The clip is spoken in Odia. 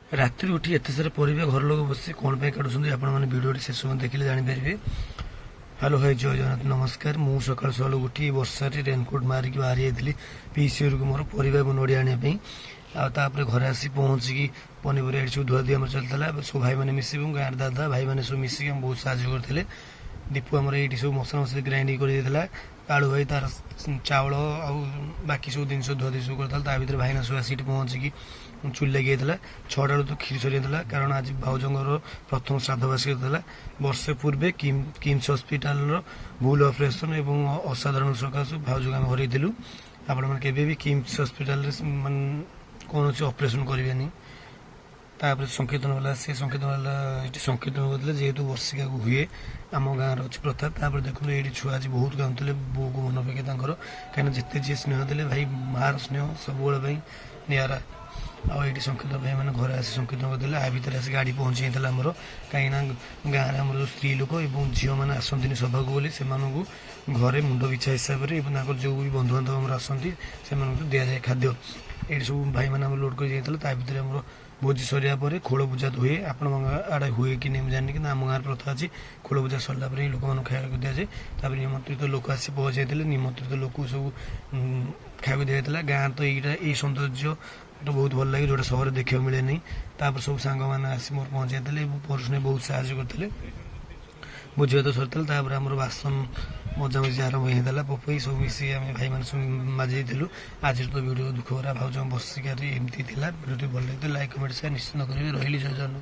ରାତିରୁ ଉଠି ଏତେ ସାରା ପରିବା ଘର ଲୋକ ବସି କ'ଣ ପାଇଁ କାଟୁଛନ୍ତି ଆପଣମାନେ ଭିଡ଼ିଓଟି ଶେଷ ପର୍ଯ୍ୟନ୍ତ ଦେଖିଲେ ଜାଣିପାରିବେ। ହ୍ୟାଲୋ ଭାଇ, ଜୟ ଜଗନ୍ନାଥ, ନମସ୍କାର। ମୁଁ ସକାଳୁ ସକାଳୁ ଉଠି ବର୍ଷାରେ ରେନକୋଟ୍ ମାରିକି ବାହାରି ଯାଇଥିଲି ପିଇସି ଘରକୁ ମୋର ପରିବା ଏବଂ ନଡ଼ିଆ ଆଣିବା ପାଇଁ। ଆଉ ତାପରେ ଘରେ ଆସି ପହଞ୍ଚିକି ପନିପରିବା ଏଠି ସବୁ ଧୁଆଧୁଇ ଆମର ଚାଲିଥିଲା। ସବୁ ଭାଇମାନେ ମିଶିବୁ ଗାଁରେ ଦାଦା ଭାଇମାନେ ସବୁ ମିଶିକି ଆମେ ବହୁତ ସାହାଯ୍ୟ କରିଥିଲେ। ଦୀପୁ ଆମର ଏଇଠି ସବୁ ମସଲା ମସଲି ଗ୍ରାଇଣ୍ଡିଂ କରିଦେଇଥିଲା। କାଳୁ ଭାଇ ତାର ଚାଉଳ ଆଉ ବାକି ସବୁ ଜିନିଷ ଧୁଆଧୁଇ ସବୁ କରିଥିଲା। ତା ଭିତରେ ଭାଇନା ସବୁ ଆସିକି ପହଞ୍ଚିକି ଚୁଲି ଲାଗିଯାଇଥିଲା। 6ଟା ବେଳୁ ତ କ୍ଷୀରି ସରିଯାଇଥିଲା, କାରଣ ଆଜି ଭାଉଜଙ୍କର ପ୍ରଥମ ଶ୍ରାଦ୍ଧବାର୍ଷିକ ଥିଲା। ବର୍ଷେ ପୂର୍ବେ କିମ୍ସ ହସ୍ପିଟାଲର ଭୁଲ ଅପରେସନ୍ ଏବଂ ଅସାଧାରଣ ସକାଶୁ ଭାଉଜକୁ ଆମେ ହରାଇଥିଲୁ। ଆପଣମାନେ କେବେ ବି କିମ୍ସ ହସ୍ପିଟାଲରେ ମାନେ କୌଣସି ଅପରେସନ୍ କରିବେନି। ତାପରେ ସଂକୀର୍ତ୍ତନ ହେଲା, ସେ ସଂକୀର୍ତ୍ତନ ହେଲା ଏଠି ସଂକୀର୍ତ୍ତନ କରୁଥିଲେ, ଯେହେତୁ ବର୍ଷିକାକୁ ହୁଏ ଆମ ଗାଁର ଅଛି ପ୍ରଥା। ତାପରେ ଦେଖନ୍ତୁ ଏଇଠି ଛୁଆ ଆଜି ବହୁତ କାନ୍ଦୁଥିଲେ ବୋଉକୁ ମନେ ପକେଇ ତାଙ୍କର, କାହିଁକିନା ଯେତେ ଯିଏ ସ୍ନେହ ଦେଲେ ଭାଇ ମାଆର ସ୍ନେହ ସବୁବେଳେ ପାଇଁ ନିଆରା। ଆଉ ଏଇଠି ସଂକୀର୍ତ୍ତନ ଭାଇମାନେ ଘରେ ଆସି ସଂକୀର୍ତ୍ତନ କରିଥିଲେ। ଆ ଭିତରେ ଆସି ଗାଡ଼ି ପହଞ୍ଚି ଯାଇଥିଲା ଆମର, କାହିଁକିନା ଗାଁରେ ଆମର ଯେଉଁ ସ୍ତ୍ରୀ ଲୋକ ଏବଂ ଝିଅମାନେ ଆସନ୍ତିନି ସଭାକୁ ବୋଲି ସେମାନଙ୍କୁ ଘରେ ମୁଣ୍ଡ ବିଛା ହିସାବରେ ଏବଂ ତାଙ୍କର ଯେଉଁ ବି ବନ୍ଧୁବାନ୍ଧବ ଆମର ଆସନ୍ତି ସେମାନଙ୍କୁ ଦିଆଯାଏ ଖାଦ୍ୟ। ଏଇଠି ସବୁ ଭାଇମାନେ ଆମର ଲୋଡ଼ କରି ଯାଇଥିଲେ। ତା ଭିତରେ ଆମର ଭୋଜି ସରିବା ପରେ ଖୋଳ ପୂଜା ହୁଏ। ଆପଣଙ୍କ ଆଡ଼େ ହୁଏ କି ନେଇ ମୁଁ ଜାଣିନି, କିନ୍ତୁ ଆମ ଗାଁରେ ପ୍ରଥା ଅଛି ଖୋଳ ପୂଜା ସରିଲା ପରେ ହିଁ ଲୋକମାନଙ୍କୁ ଖାଇବାକୁ ଦିଆଯାଏ। ତାପରେ ନିମନ୍ତ୍ରିତ ଲୋକ ଆସି ପହଞ୍ଚି ଯାଇଥିଲେ। ନିମନ୍ତ୍ରିତ ଲୋକଙ୍କୁ ସବୁ ଖାଇବାକୁ ଦିଆଯାଇଥିଲା। ଗାଁ ତ ଏଇ ସୌନ୍ଦର୍ଯ୍ୟ ବହୁତ ଭଲ ଲାଗେ, ଯେଉଁଟା ସହରରେ ଦେଖିବାକୁ ମିଳେନି। ତାପରେ ସବୁ ସାଙ୍ଗମାନେ ଆସି ମୋର ପହଞ୍ଚି ଯାଇଥିଲେ ଏବଂ ପରସ୍ପର ବହୁତ ସାହାଯ୍ୟ କରିଥିଲେ। ଭୋଜି ଭାତ ସରିଥିଲା। ତାପରେ ଆମର ବାସନ ମଜାମଜି ଆରମ୍ଭ ହେଇଥିଲା। ପପେଇ ସବୁ ମିଶିକି ଆମେ ଭାଇମାନେ ସବୁ ମାଜି ଦେଇଥିଲୁ। ଆଜିର ତ ଭିଡ଼ିଓ ଦୁଃଖ ଭରା ଭାଉଜଙ୍କ ବର୍ଷିକାରେ ଏମିତି ଥିଲା। ଭିଡ଼ିଓଟି ଭଲ ଲାଗିଥିଲା, ଲାଇକ୍ କମେଣ୍ଟ ସେୟାର ନିଶ୍ଚିତ କରିବେ। ରହିଲି, ଜୟ ଜଗନ୍ନାଥ।